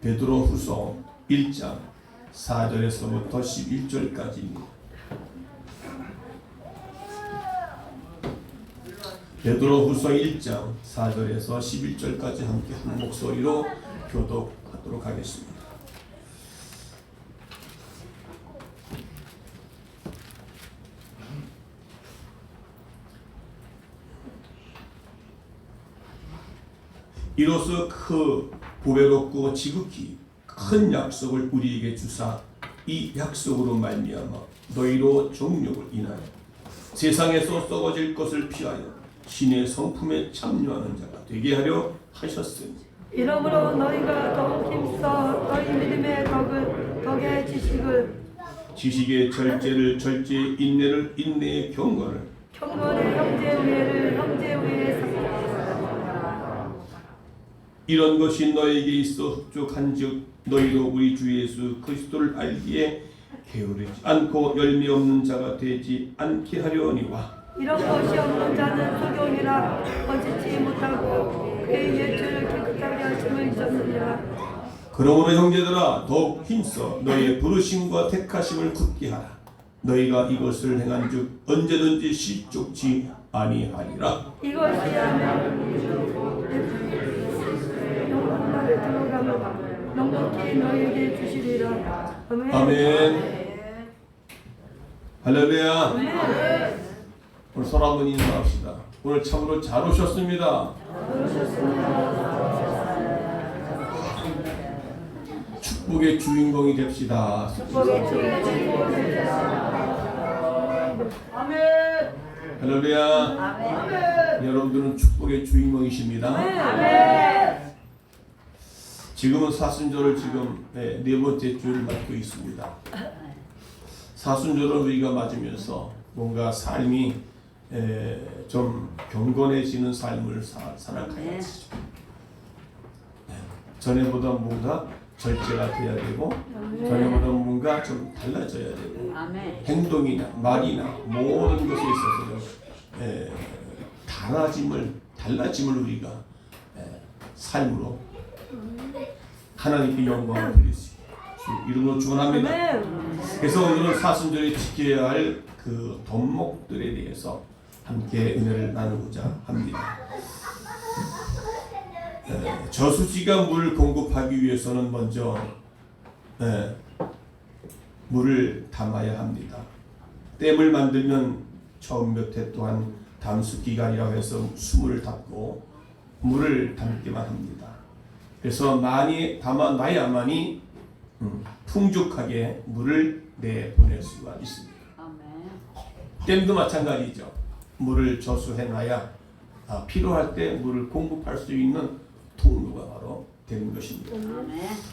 베드로후서 1장 4절에서부터 11절까지입니다. 베드로후서 1장 4절에서 11절까지 함께 한 목소리로 교독하도록 하겠습니다. 이로써 그 보배롭고 지극히 큰 약속을 우리에게 주사 이 약속으로 말미암아 너희로 정욕을 인하여 세상에서 썩어질 것을 피하여 신의 성품에 참여하는 자가 되게 하려 하셨으니 이러므로 너희가 더욱 힘써 너희 믿음의 덕의 지식의 절제를 절제, 인내를 인내의 경건을 경건의 형제 우애를 형제 우애에 이런 것이 너에게 있어 흡족한즉 너희도 우리 주 예수 그리스도를 알기에 게으르지 않고 열매 없는 자가 되지 않게 하려니와 이런 것이 없는 자는 소경이라 거짓지 못하고 그의 예초를 깨끗하게 하심을 잊었느니라. 그러므로 형제들아 더욱 힘써 너희의 부르심과 택하심을 굳게 하라. 너희가 이것을 행한즉 언제든지 실족치 아니하리라. 이것이 하면 영원 나를 들어가면 넉넉히 너희에게 주시리라. 아멘. 아멘. 할렐루야. 오늘 손 한번 인사합시다. 오늘 참으로 잘 오셨습니다. 축복의 주인공이 됩시다. 아멘. 할렐루야. 여러분들은 축복의 주인공이십니다. 아멘. 지금은 사순절을 지금 네 번째 주를 맞고 있습니다. 사순절을 우리가 맞으면서 뭔가 삶이 좀 경건해지는 삶을 살아가야지. 전에보다 뭔가 절제가 돼야 되고 전에보다 뭔가 좀 달라져야 되고 행동이나 말이나 모든 것에 있어서 달라짐을 우리가 삶으로 하나님께 영광을 드릴 수 이름으로 축원합니다. 그래서 오늘은 사순절에 지켜야 할 그 덕목들에 대해서 함께 은혜를 나누고자 합니다. 저수지가 물을 공급하기 위해서는 먼저 물을 담아야 합니다. 댐을 만들면 처음 몇 해 동안 담수 기간이라고 해서 수물을 담고 물을 담기만 합니다. 그래서 많이 담아놔야만이 풍족하게 물을 내보낼 수가 있습니다. 댐도 마찬가지죠. 물을 저수해놔야 필요할 때 물을 공급할 수 있는 통로가 바로 되는 것입니다.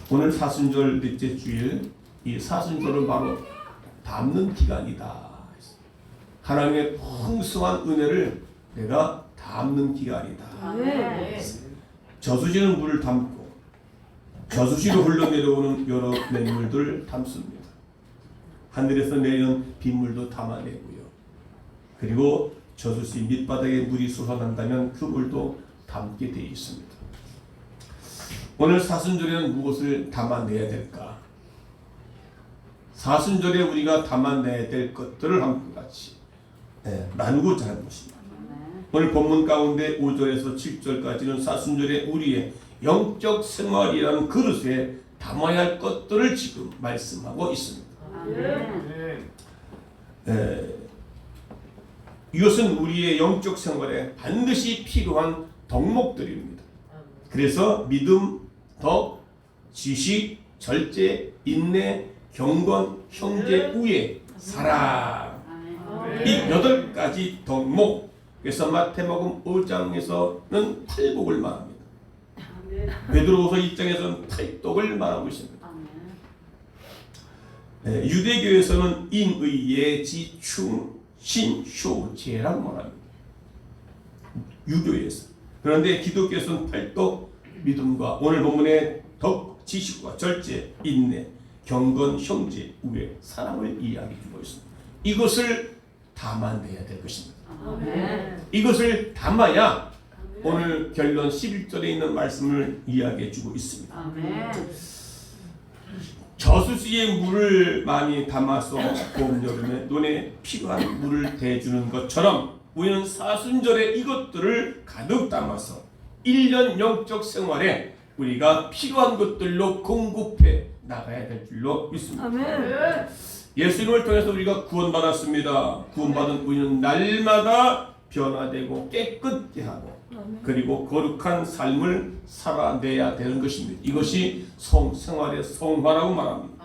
오늘 사순절 넷째 주일, 이 사순절은 바로 담는 기간이다. 하나님의 풍성한 은혜를 내가 담는 기간이다. 저수지는 물을 담고 저수지로 흘러내려오는 여러 맹물들을 담습니다. 하늘에서 내리는 빗물도 담아내고요. 그리고 저수지 밑바닥에 물이 솟아난다면 그 물도 담게 되어 있습니다. 오늘 사순절에는 무엇을 담아내야 될까? 사순절에 우리가 담아내야 될 것들을 함과 같이 나누고자 하는 것입니다. 오늘 본문 가운데 5절에서 7절까지는 사순절에 우리의 영적 생활이라는 그릇에 담아야 할 것들을 지금 말씀하고 있습니다. 이것은 우리의 영적 생활에 반드시 필요한 덕목들입니다. 그래서 믿음, 덕, 지식, 절제, 인내, 경건, 형제, 우애, 사랑, 이 8가지 덕목. 그래서 마태복음 5장에서는 8복을 말합니다. 베드로후서 2장에서는 8독을 말하고 있습니다. 유대교에서는 인의 예지 충 신효제라고 말합니다. 유교에서. 그런데 기독교에서는 8독 믿음과 오늘 본문의 덕, 지식과 절제, 인내, 경건, 형제, 우애, 사랑을 이야기해주고 있습니다. 이것을 담아내야 될 것입니다. 이것을 담아야 오늘 결론 11절에 있는 말씀을 이야기해주고 있습니다. 호수에 물을 많이 담아서 봄, 여름에 논에 필요한 물을 대주는 것처럼 우리는 사순절에 이것들을 가득 담아서 1년 영적 생활에 우리가 필요한 것들로 공급해 나가야 될 줄로 믿습니다. 아멘. 예수님을 통해서 우리가 구원받았습니다. 구원받은 우리는 날마다 변화되고 깨끗게 하고 그리고 거룩한 삶을 살아내야 되는 것입니다. 이것이 성생활의 성화라고 말합니다.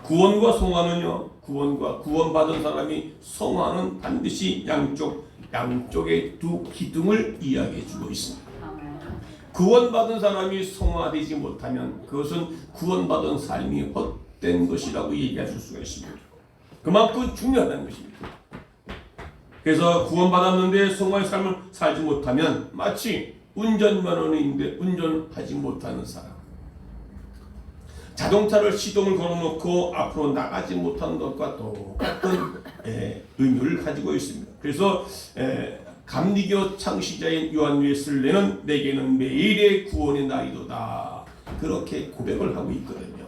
구원과 성화는요, 구원과 구원받은 사람이 성화는 반드시 양쪽의 두 기둥을 이야기해 주고 있습니다. 구원받은 사람이 성화되지 못하면 그것은 구원받은 삶이 헛된 것이라고 얘기하실 수가 있습니다. 그만큼 중요하다는 것입니다. 그래서 구원받았는데 성화의 삶을 살지 못하면 마치 운전면허인데 운전하지 못하는 사람, 자동차를 시동을 걸어놓고 앞으로 나가지 못하는 것과 똑같은 의미를 가지고 있습니다. 그래서 감리교 창시자인 요한 웨슬레는 내게는 매일의 구원의 날이도다 그렇게 고백을 하고 있거든요.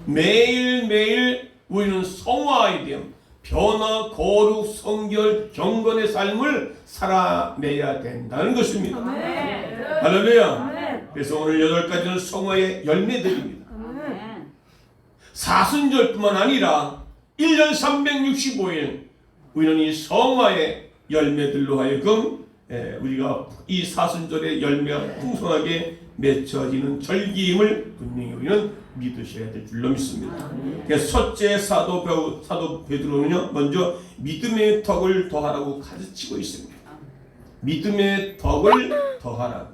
매일매일 우리는 성화에 대한 변화, 거룩, 성결, 경건의 삶을 살아내야 된다는 것입니다. 할렐루야. 그래서 오늘 8가지는 성화의 열매들입니다. 사순절뿐만 아니라 1년 365일 우리는 이 성화의 열매들로 하여금 우리가 이 사순절의 열매가 풍성하게 맺혀지는 절기임을 분명히 우리는 믿으셔야 될 줄로 믿습니다. 그래서 첫째 사도 베드로는요, 먼저 믿음의 덕을 더하라고 가르치고 있습니다. 믿음의 덕을 더하라고.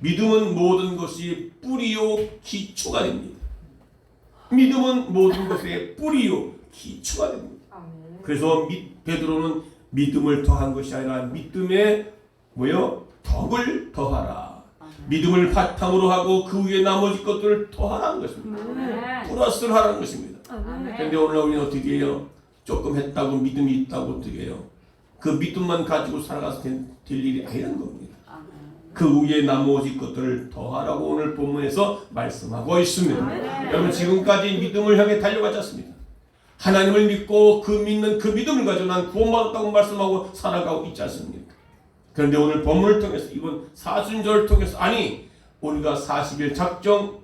믿음은 모든 것이 뿌리요 기초가 됩니다. 믿음은 모든 것의 뿌리요 기초가 됩니다. 그래서 베드로는 믿음을 더한 것이 아니라 믿음의 덕을 더하라. 믿음을 바탕으로 하고 그 위에 나머지 것들을 더하라는 것입니다. 플러스를 하라는 것입니다. 그런데 오늘 우리는 어떻게 해요? 조금 했다고 믿음이 있다고 어떻게 해요? 그 믿음만 가지고 살아가서 될 일이 아니라는 겁니다. 그 위에 나머지 것들을 더하라고 오늘 본문에서 말씀하고 있습니다. 여러분 지금까지 믿음을 향해 달려가지 않습니다. 하나님을 믿고 그 믿는 그 믿음을 가지고 난 구원받았다고 말씀하고 살아가고 있지 않습니까? 그런데 오늘 본문을 통해서 이번 사순절을 통해서 아니 우리가 40일 작정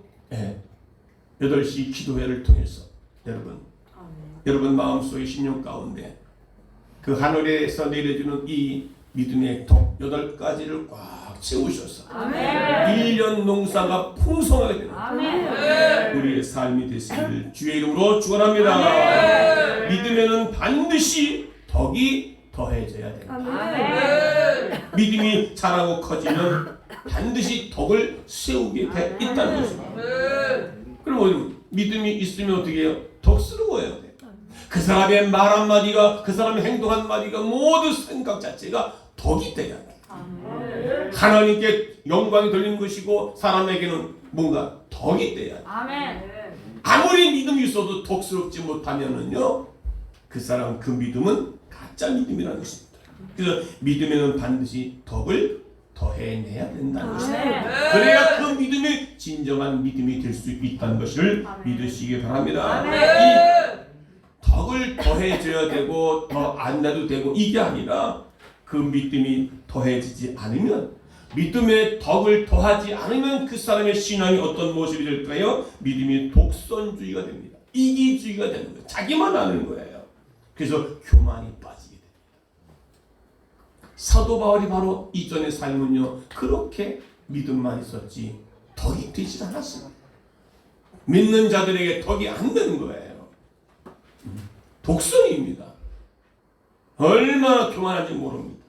8시 기도회를 통해서 여러분 마음속의 신령 가운데 그 하늘에서 내려주는 이 믿음의 덕 8가지를 꽉 채우셔서 1년 농사가 풍성하게 되는 우리의 삶이 되시기를 주의 이름으로 축원합니다. 믿음에는 반드시 덕이 더해져야 됩니다. 믿음이 자라고 커지면 반드시 덕을 세우게 돼 있다는 것입니다. 그럼 믿음이 있으면 어떻게 해요? 덕스러워야 돼. 그 사람의 말 한마디가 그 사람의 행동 한마디가 모두 생각 자체가 덕이 돼야 돼. 하나님께 영광이 돌리는 것이고 사람에게는 뭔가 덕이 돼야 돼. 아무리 믿음이 있어도 덕스럽지 못하면은요 그 사람 그 믿음은 가짜 믿음이라는 것입니다. 그래서 믿음에는 반드시 덕을 더해내야 된다는 것입니다. 그래야 그 믿음이 진정한 믿음이 될 수 있다는 것을 믿으시기 바랍니다. 이 덕을 더해줘야 되고 더 안 내도 되고 이게 아니라 그 믿음이 더해지지 않으면 믿음의 덕을 더하지 않으면 그 사람의 신앙이 어떤 모습이 될까요? 믿음이 독선주의가 됩니다. 이기주의가 되는 거예요. 자기만 아는 거예요. 그래서 교만이 빠지게 됩니다. 사도 바울이 바로 이전의 삶은요 그렇게 믿음만 있었지 덕이 되지 않았습니다. 믿는 자들에게 덕이 안 되는 거예요. 독선입니다. 얼마나 교만한지 모릅니다.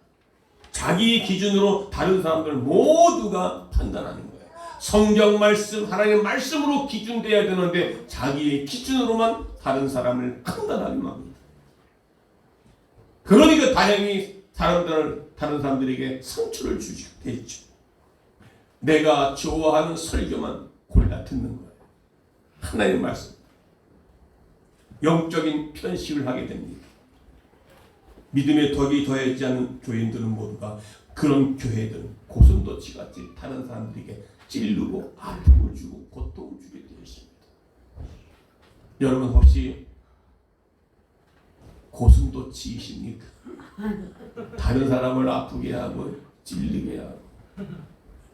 자기 기준으로 다른 사람들 모두가 판단하는 거예요. 성경 말씀, 하나님의 말씀으로 기준돼야 되는데 자기의 기준으로만 다른 사람을 판단하기만 합니다. 그러니까 다행히 다른 사람들에게 상처를 주게 되죠. 내가 좋아하는 설교만 골라 듣는 거예요. 하나님의 말씀. 영적인 편식을 하게 됩니다. 믿음의 덕이 더해지지 않은 교인들은 모두가 그런 교회들은 고슴도치같이 다른 사람들에게 찔르고 아픔을 주고 고통을 주게 되어 있습니다. 여러분 혹시 고슴도치이십니까? 다른 사람을 아프게 하고 찔리게 하고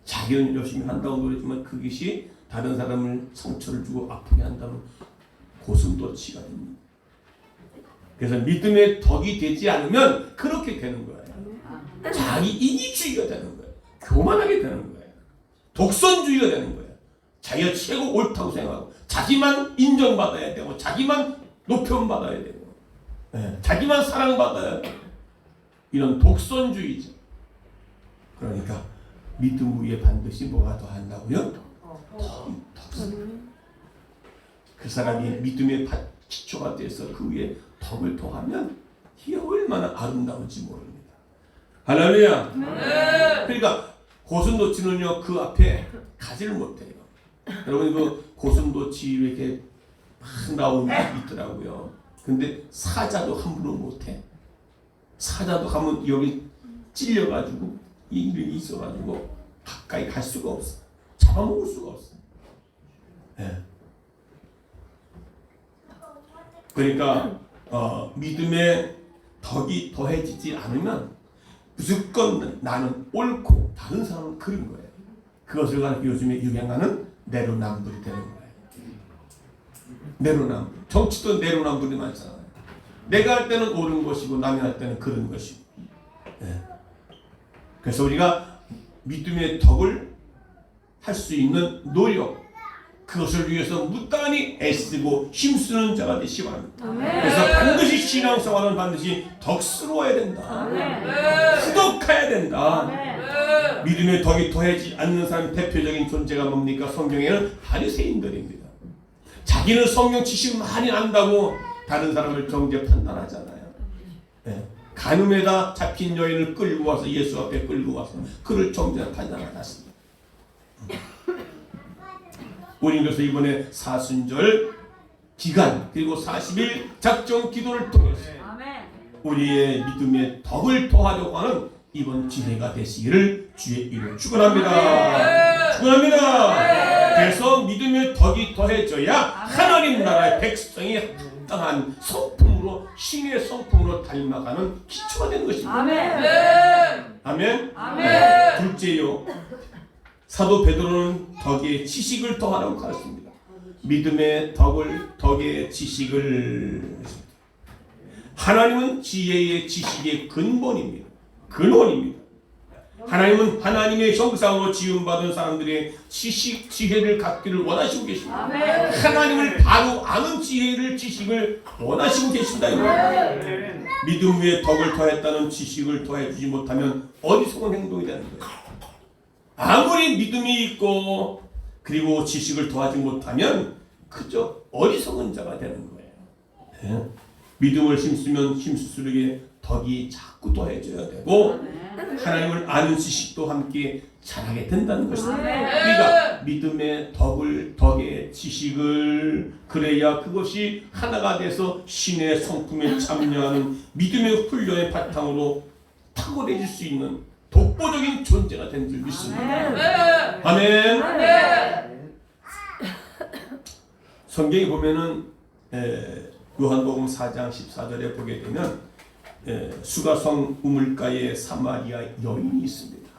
자기는 열심히 한다고 그러지만 그것이 다른 사람을 상처를 주고 아프게 한다면 고슴도치가 됩니다. 그래서 믿음의 덕이 되지 않으면 그렇게 되는 거예요. 자기 이기주의가 되는 거예요. 교만하게 되는 거예요. 독선주의가 되는 거예요. 자기가 최고 옳다고 생각하고 자기만 인정받아야 되고 자기만 높여받아야 되고 자기만 사랑받아야 되고 이런 독선주의죠. 그러니까 믿음 위에 반드시 뭐가 더 한다고요? 덕선. 그 사람이 믿음의 기초가 돼서 그 위에 덕을 더하면 이게 얼마나 아름다운지 모릅니다. 할렐루야. 그러니까 고슴도치는요 그 앞에 가지를 못해요. 여러분 그 고슴도치 이렇게 막 나오는 게 있더라고요. 근데 사자도 함부로 못해. 사자도 가면 여기 찔려가지고 일이 있어가지고 가까이 갈 수가 없어. 잡아먹을 수가 없어. 그러니까 믿음의 덕이 더해지지 않으면 무조건 나는 옳고 다른 사람은 그런 거예요. 그것을 가지고 요즘에 유행하는 내로남불이 되는 거예요. 내로남불. 정치도 내로남불이 많잖아요. 내가 할 때는 옳은 것이고 남이 할 때는 그런 것이고. 그래서 우리가 믿음의 덕을 할 수 있는 노력 그것을 위해서 무단히 애쓰고 힘쓰는 자가 되시기 바랍니다. 그래서 반드시 신앙생활은 반드시 덕스러워야 된다. 후덕해야 된다. 믿음의 덕이 더해지 않는 사람의 대표적인 존재가 뭡니까? 성경에는 바리새인들입니다. 자기는 성경 지식 많이 안다고 다른 사람을 정죄 판단하잖아요. 간음에다 잡힌 여인을 끌고 와서 예수 앞에 끌고 와서 그를 정죄 판단하셨습니다. 우리는 그래서 이번에 사순절 기간 그리고 40일 작정 기도를 통해서 우리의 믿음의 덕을 더하려고 하는 이번 기회가 되시기를 주의 이름으로 축원합니다. 축원합니다. 그래서 믿음의 덕이 더해져야 하나님 나라의 백성이 합당한 성품으로 신의 성품으로 닮아가는 기초가 되는 것입니다. 아멘. 둘째요. 사도 베드로는 덕의 지식을 더하라고 가르칩니다. 믿음의 덕의 지식을 하나님은 지혜의 지식의 근본입니다. 근원입니다. 하나님은 하나님의 형상으로 지음받은 사람들의 지식, 지혜를 갖기를 원하시고 계십니다. 하나님을 바로 아는 지식을 원하시고 계신다. 믿음 위에 덕을 더했다는 지식을 더해주지 못하면 어리석은 행동이 되는 거예요. 아무리 믿음이 있고 그리고 지식을 더하지 못하면 그저 어리석은 자가 되는 거예요. 믿음을 힘쓰면 힘쓸수록 덕이 자꾸 더해져야 되고 하나님을 아는 지식도 함께 잘하게 된다는 것입니다. 우리가 믿음의 덕의 지식을 그래야 그것이 하나가 돼서 신의 성품에 참여하는 믿음의 훈련의 바탕으로 탁월해질 수 있는 독보적인 존재가 된 줄 믿습니다. 아멘. 성경에 보면은 요한복음 4장 14절에 보게 되면 수가성 우물가에 사마리아 여인이 있습니다.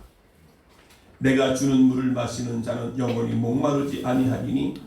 내가 주는 물을 마시는 자는 영원히 목마르지 아니하리니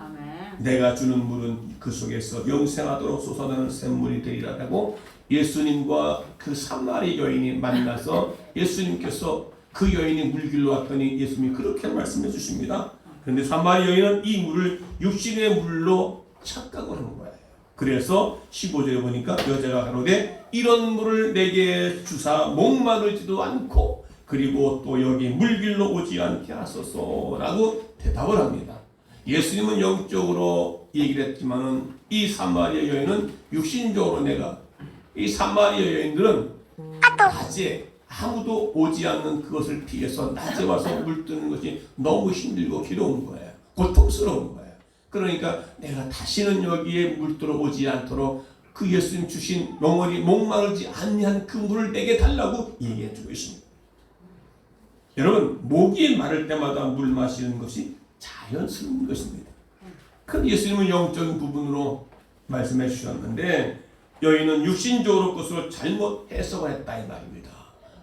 내가 주는 물은 그 속에서 영생하도록 솟아나는 샘물이 되리라고 예수님과 그 사마리 여인이 만나서 예수님께서 그 여인이 물길로 왔더니 예수님이 그렇게 말씀해 주십니다. 그런데 사마리 여인은 이 물을 육신의 물로 착각을 하는 거예요. 그래서 15절에 보니까 여자가 가로되 이런 물을 내게 주사 목마르지도 않고 그리고 또 여기 물길로 오지 않게 하소서라고 대답을 합니다. 예수님은 영적으로 얘기를 했지만은 이 사마리아 여인은 육신적으로 이 사마리아 여인들은 낮에 아무도 오지 않는 그것을 피해서 낮에 와서 물 뜨는 것이 너무 힘들고 괴로운 거예요. 고통스러운 거예요. 그러니까 내가 다시는 여기에 물 들어오지 않도록 그 예수님 주신 영원히 목마르지 않는 그 물을 내게 달라고 얘기해 주고 있습니다. 여러분 목이 마를 때마다 물 마시는 것이 자연스러운 것입니다. 그런데 예수님은 영적인 부분으로 말씀해 주셨는데 여인은 육신적으로 것으로 잘못 해석을 했다 이 말입니다.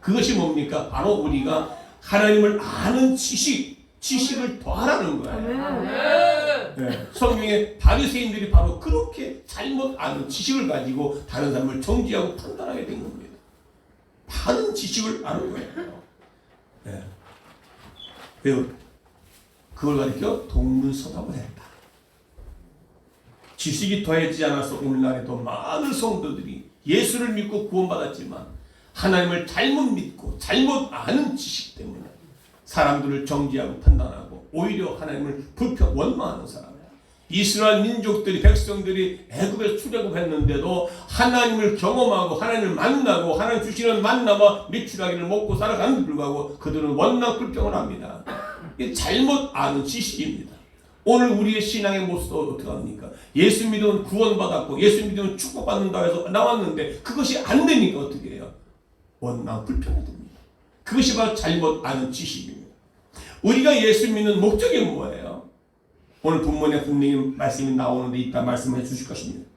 그것이 뭡니까? 바로 우리가 하나님을 아는 지식을 더하라는 거예요. 네, 성경에 바리새인들이 바로 그렇게 잘못 아는 지식을 가지고 다른 사람을 정죄하고 판단하게 된 겁니다. 바른 지식을 아는 거예요. 네. 그걸 가리켜 동문서답을 했다. 지식이 더해지지 않아서 오늘날에도 많은 성도들이 예수를 믿고 구원받았지만 하나님을 잘못 믿고 잘못 아는 지식 때문에 사람들을 정죄하고 판단하고 오히려 하나님을 원망하는 사람. 이스라엘 민족들이 백성들이 애굽에서 출애굽했는데도 하나님을 경험하고 하나님을 만나고 하나님 주시는 만나와 미추라기를 먹고 살아가는데 불구하고 그들은 원망 불평을 합니다. 이게 잘못 아는 지식입니다. 오늘 우리의 신앙의 모습도 어떻게 합니까? 예수 믿으면 구원받았고 예수 믿으면 축복받는다 해서 나왔는데 그것이 안 되니까 어떻게 해요? 원망 불평이 됩니다. 그것이 바로 잘못 아는 지식입니다. 우리가 예수 믿는 목적이 뭐예요? 오늘 본문에 분명히 말씀이 나오는데 이따 말씀해 주실 것입니다.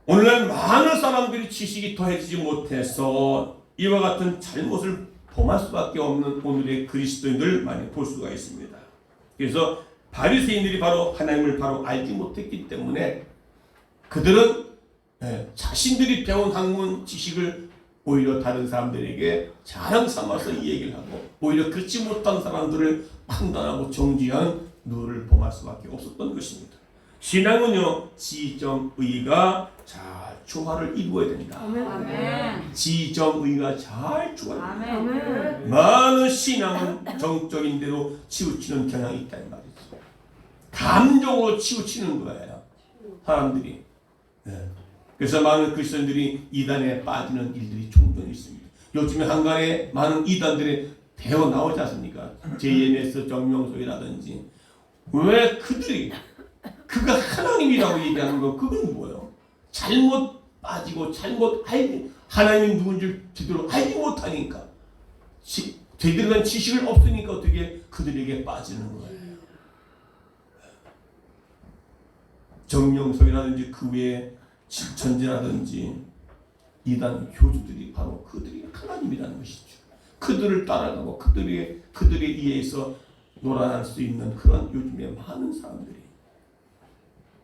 오늘날 많은 사람들이 지식이 더해지지 못해서 이와 같은 잘못을 범할 수밖에 없는 오늘의 그리스도인들 많이 볼 수가 있습니다. 그래서 바리새인들이 바로 하나님을 바로 알지 못했기 때문에 그들은 자신들이 배운 학문 지식을 오히려 다른 사람들에게 자랑 삼아서 이 얘기를 하고 오히려 그렇지 못한 사람들을 판단하고 정죄한 누를 범할 수밖에 없었던 것입니다. 신앙은요 지정의가 잘 조화를 이루어야 된다. 아멘. 지정의가 잘 조화를 이루어야 된다. 아멘. 많은 신앙은 정적인 대로 치우치는 경향이 있다는 말이죠. 감정으로 치우치는 거예요. 사람들이. 그래서 많은 그리스도인들이 이단에 빠지는 일들이 종종 있습니다. 요즘에 한간에 많은 이단들의 대어 나오지 않습니까? JMS 정명석이라든지 왜 그들이 그가 하나님이라고 얘기하는 거 그건 뭐예요? 잘못 빠지고 잘못 하나님이 누군지 제대로 알지 못하니까 제대로 된 지식을 없으니까 어떻게 그들에게 빠지는 거예요. 정명석이라든지 그 외에 전제라든지 이단 교주들이 바로 그들이 하나님이라는 것이죠. 그들을 따라가고 그들에 의해서 놀아날 수 있는 그런 요즘에 많은 사람들이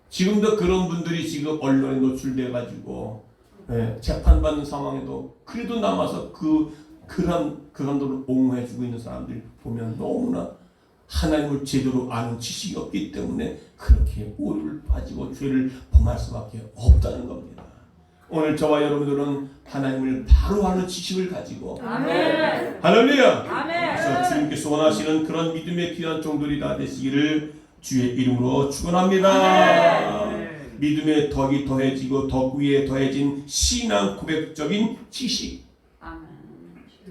지금도 그런 분들이 지금 언론에 노출돼 가지고 재판받는 상황에도 그래도 남아서 그런 사람들을 옹호해주고 있는 사람들 보면 너무나 하나님을 제대로 아는 지식이 없기 때문에 그렇게 오류를 빠지고 죄를 범할 수밖에 없다는 겁니다. 오늘 저와 여러분들은 하나님을 바로 아는 지식을 가지고 아멘. 할렐루야. 아멘. 그래서 주님께서 원하시는 그런 믿음의 귀한 종들이 다 되시기를 주의 이름으로 축원합니다. 아멘. 믿음의 덕이 더해지고 덕 위에 더해진 신앙 고백적인 지식.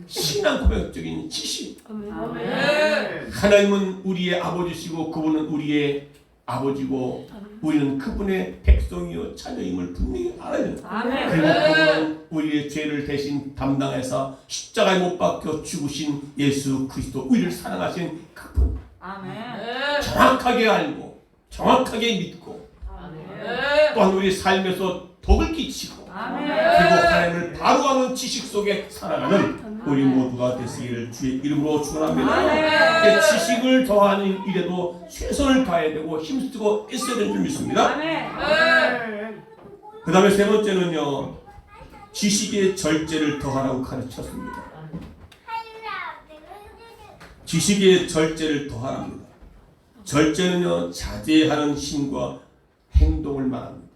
신앙 고백적인 지식. 아멘. 하나님은 우리의 아버지시고 그분은 우리의 아버지고 우리는 그분의 백성이요 자녀임을 분명히 알아야 됩니다. 그리고 그분은 우리의 죄를 대신 담당해서 십자가에 못 박혀 죽으신 예수 그리스도 우리를 사랑하신 그분. 정확하게 알고 정확하게 믿고 또한 우리 삶에서 덕을 끼치고 그리고 하나님을 바로 아는 지식 속에 살아가는 우리 모두가 되시기를 주의 이름으로 축원합니다. 지식을 더하는 일에도 최선을 다해야 되고 힘쓰고 애써야 되는 줄 믿습니다. 그 다음에 세 번째는요, 지식의 절제를 더하라고 가르쳤습니다. 지식의 절제를 더하랍니다. 절제는요 자제하는 힘과 행동을 말합니다.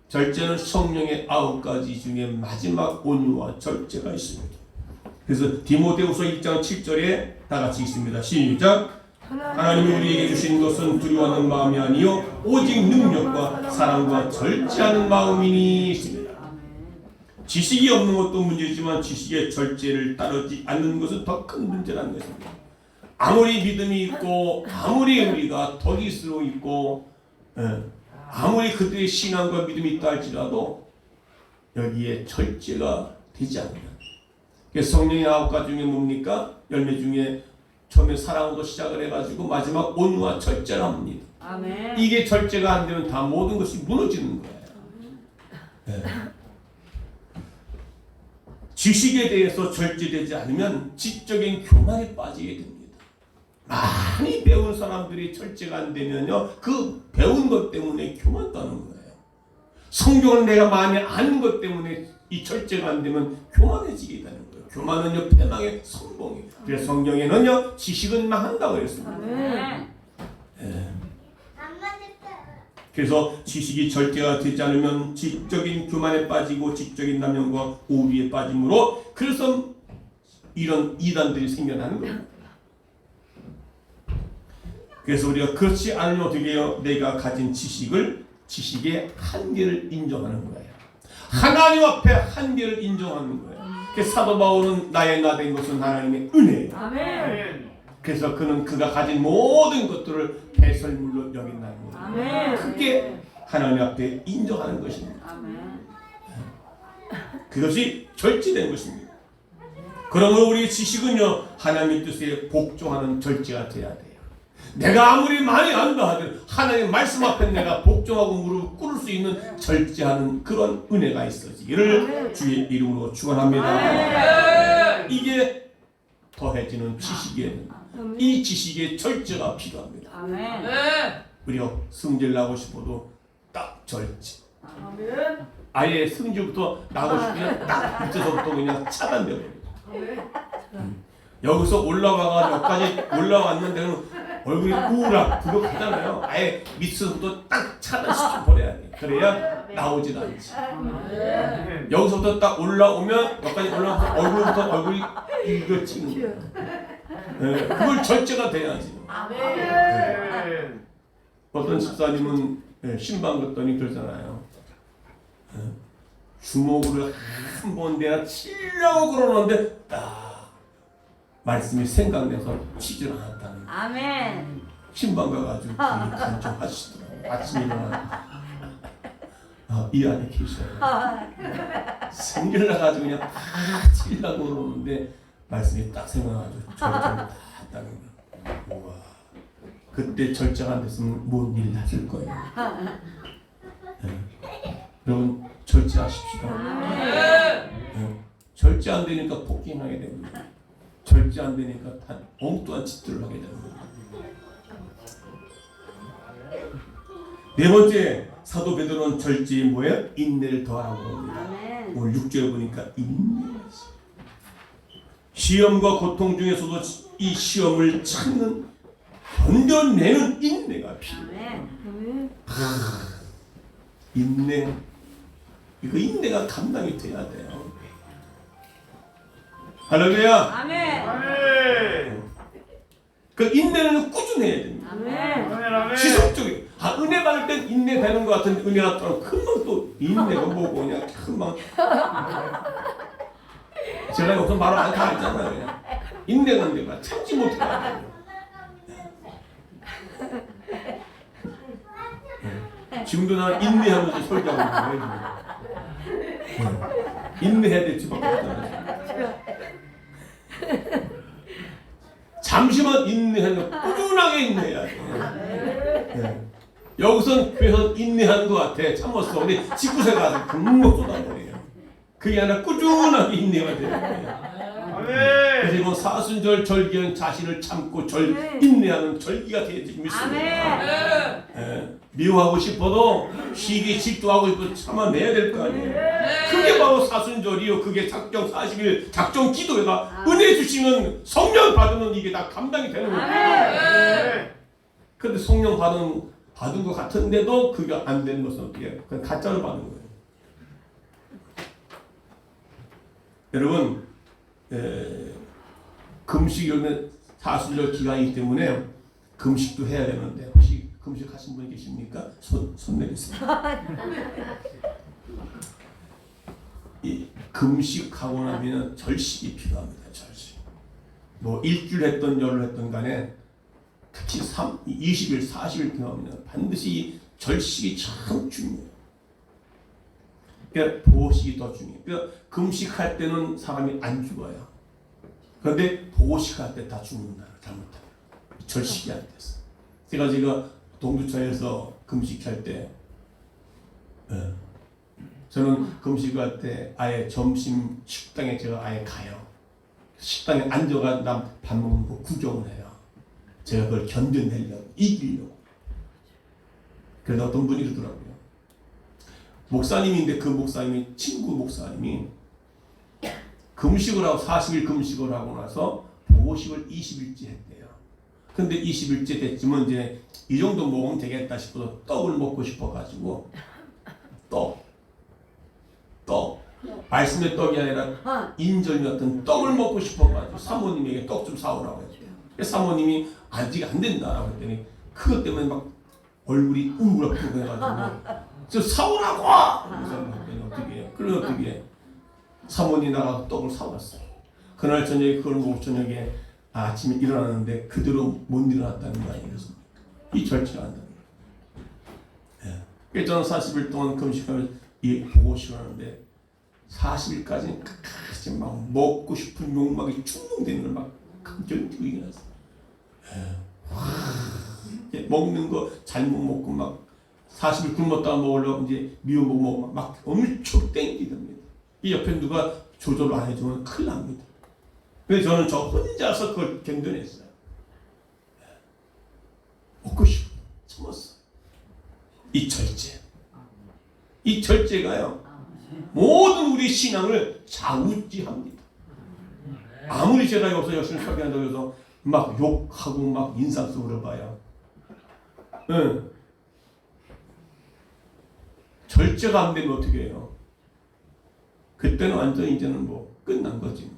절제는 성령의 9가지 중에 마지막 온유와 절제가 있습니다. 그래서 디모데후서 1장 7절에 다 같이 읽습니다. 시작. 하나님이 우리에게 주신 것은 두려워하는 마음이 아니요 오직 능력과 사랑과 절제하는 마음이니 있습니다. 지식이 없는 것도 문제지만 지식의 절제를 따르지 않는 것은 더 큰 문제라는 것입니다. 아무리 믿음이 있고 아무리 우리가 덕이 있고 아무리 그들의 신앙과 믿음이 있다 할지라도 여기에 절제가 되지 않는다. 성령의 9가지 중에 뭡니까? 열매 중에 처음에 사랑으로 시작을 해가지고 마지막 온유와 절제를 합니다. 아멘. 이게 절제가 안 되면 다 모든 것이 무너지는 거예요. 네. 지식에 대해서 절제되지 않으면 지적인 교만에 빠지게 됩니다. 많이 배운 사람들이 절제가 안 되면요, 그 배운 것 때문에 교만 떠는 거예요. 성경을 내가 많이 아는 것 때문에 이 절제가 안 되면 교만해지게 되는 거예요. 교만은요, 패망의 선봉이에요. 그래서 성경에는요, 지식은 망한다고 그랬습니다. 아멘. 예. 그래서 지식이 절제가 되지 않으면 지적인 교만에 빠지고 지적인 남용과 오류에 빠짐으로, 그래서 이런 이단들이 생겨나는 거예요. 그래서 우리가 그렇지 않으면 어떻게 해요? 내가 가진 지식의 한계를 인정하는 거예요. 하나님 앞에 한계를 인정하는 거예요. 그래서 사도 바울은 나의 나 된 것은 하나님의 은혜예요. 아멘. 그래서 그는 그가 가진 모든 것들을 배설물로 여긴다는 거예요. 아멘. 그게 하나님 앞에 인정하는 것입니다. 아멘. 그것이 절제된 것입니다. 그러므로 우리 지식은요, 하나님의 뜻에 복종하는 절제가 돼야 돼요. 내가 아무리 많이 안다 하더라도 하나님 말씀 앞에 내가 복종하고 무릎 꿇을 수 있는 절제하는 그런 은혜가 있어지기를 주의 이름으로 축원합니다. 이게 더해지는 지식이에요. 이 지식의 절제가 필요합니다. 아멘. 우리가 승질 나고 싶어도 딱 절제. 아멘. 아예 승질부터 나고 싶으면 딱 밑에서부터 그냥 차단되어버려요. 여기서 올라가가 여기까지 올라왔는데 얼굴이 우울하고 부족하잖아요. 아예 밑에서부터 딱 차단시켜 버려야 돼. 그래야 나오질 않지. 여기서부터 딱 올라오면 여기까지 올라와서 얼굴부터 얼굴이 이거 찍는 거야. 네, 그걸 절제가 돼야지. 아멘. 어떤 집사님은 신방 갔더니 그러잖아요. 주먹으로 한 번 내가 치려고 그러는데 말씀이 생각나서 치질 않았다는 거예요. 아멘. 신방 가가지고 간청하시더라고요. 아침에 일어나 이 안에 계셔요. 생길 나가지고 그냥 치려고 그러는데 말씀이 딱 생각나가지고 저를 다 했다는 거예요. 우와, 그때 절제가 안 됐으면 뭔 일 났을 거예요. 여러분 절제하십시다. 절제 안 되니까 폭행하게 됩니다. 절제 안 되니까 다 엉뚱한 짓들을 하게 되는 겁니다. 네 번째, 사도 베드로는 절제에 뭐예요? 인내를 더하라고 합니다. 오늘 6절에 보니까 인내하시. 시험과 고통 중에서도 이 시험을 참는, 견뎌내는 인내가 필요해요. 인내, 이거 인내가 감당이 돼야 돼요. 할렐루야. 아멘. 그 인내는 꾸준해야 됩니다. 아멘. 지속적이에요. 은혜 받을 땐 인내 되는 것 같은데 은혜가 떠나면 금방 또 인내가 뭐고 그냥 금방. 제가 여기서 말을 안 다 했잖아요. 그냥. 인내는 내가 참지 못해요. 지금도 나 인내하면서 설교하고 있는 인내해야 될 수밖에 없잖아요. 잠시만 인내하는 거, 꾸준하게 인내해야 돼. 여기선 그래서 인내하는 것 같아. 참았어. 근데 직구세 가서 금방 쏟아버려요. 그게 아니라 꾸준하게 인내가 돼요. 그래서 이번 사순절 절기는 자신을 참고 인내하는 절기가 되어야지 믿습니다. 미워하고 싶어도 시기 질투하고 싶어도 참아내야 될 거 아니에요. 그게 바로 사순절이요. 그게 작정 40일 작정 기도회가 은혜 주시는 성령 받으면 이게 다 감당이 되는 거예요. 그런데 성령 받은 것 같은데도 그게 안 되는 것은 어떻게 해요? 그건 가짜로 받는 거예요. 여러분, 금식이 사순절 기간이기 때문에 금식도 해야 되는데 혹시 금식하신 분이 계십니까? 손 내리세요. 이 금식하고 나면 절식이 필요합니다. 절식. 뭐 일주일 했던 열흘 했던 간에 특히 20일, 40일 기간이면 반드시 절식이 참 중요해요. 그러니까 보식이 더 중요해요. 그러니까 금식할 때는 사람이 안 죽어요. 그런데 보식할 때 다 죽는다. 잘못하면 절식이 안 됐어. 제가 동두천에서 금식할 때 저는 금식할 때 아예 점심 식당에 제가 아예 가요. 식당에 앉아가 난 밥 먹는 거 구경을 해요. 제가 그걸 견뎌내려고, 이기려고. 그래서 어떤 분이 그러더라고요. 목사님인데 그 목사님이, 친구 목사님이 금식을 하고 40일 금식을 하고 나서 보호식을 20일째 했대요. 근데 20일째 됐지만 이제 이 정도 먹으면 되겠다 싶어서 떡을 먹고 싶어가지고 떡 말씀의 떡이 아니라 인절미 같은 떡을 먹고 싶어가지고 사모님에게 떡 좀 사오라고 했대요. 사모님이 아직 안 된다라고 했더니 그것 때문에 막 얼굴이 우물하고 해가지고 저 사오라고! 그래서 어떻게 해요? 그럼 어떻게 해? 사모님 나가서 떡을 사왔어요. 그날 저녁에 그걸 먹고 저녁에 아침에 일어났는데 그대로 못 일어났다는 거 아니겠습니까? 이 절제가 안 됩니다. 그래서 저는 40일 동안 금식하면서 이 보고식을 하는데 40일까지는 끝까지 막 먹고 싶은 욕망이 충동되는 걸 막 견디고 일어났어요. 먹는 거 잘못 먹고 막 40일 굶었다가 먹으려고 이제 미운 거 먹으면 막 엄청 땡기답니다. 이 옆에 누가 조절 안 해주면 큰일 납니다. 그래서 저는 저 혼자서 그걸 견뎌냈어요. 먹고 싶어 참았어. 이 절제가요 모든 우리 신앙을 좌우지합니다. 아무리 제가 여기서 열심히 설교한다고 해서 막 욕하고 막 인상 쓰고 봐요. 절제가 안 되면 어떻게 해요? 그때는 완전 이제는 뭐 끝난 거지.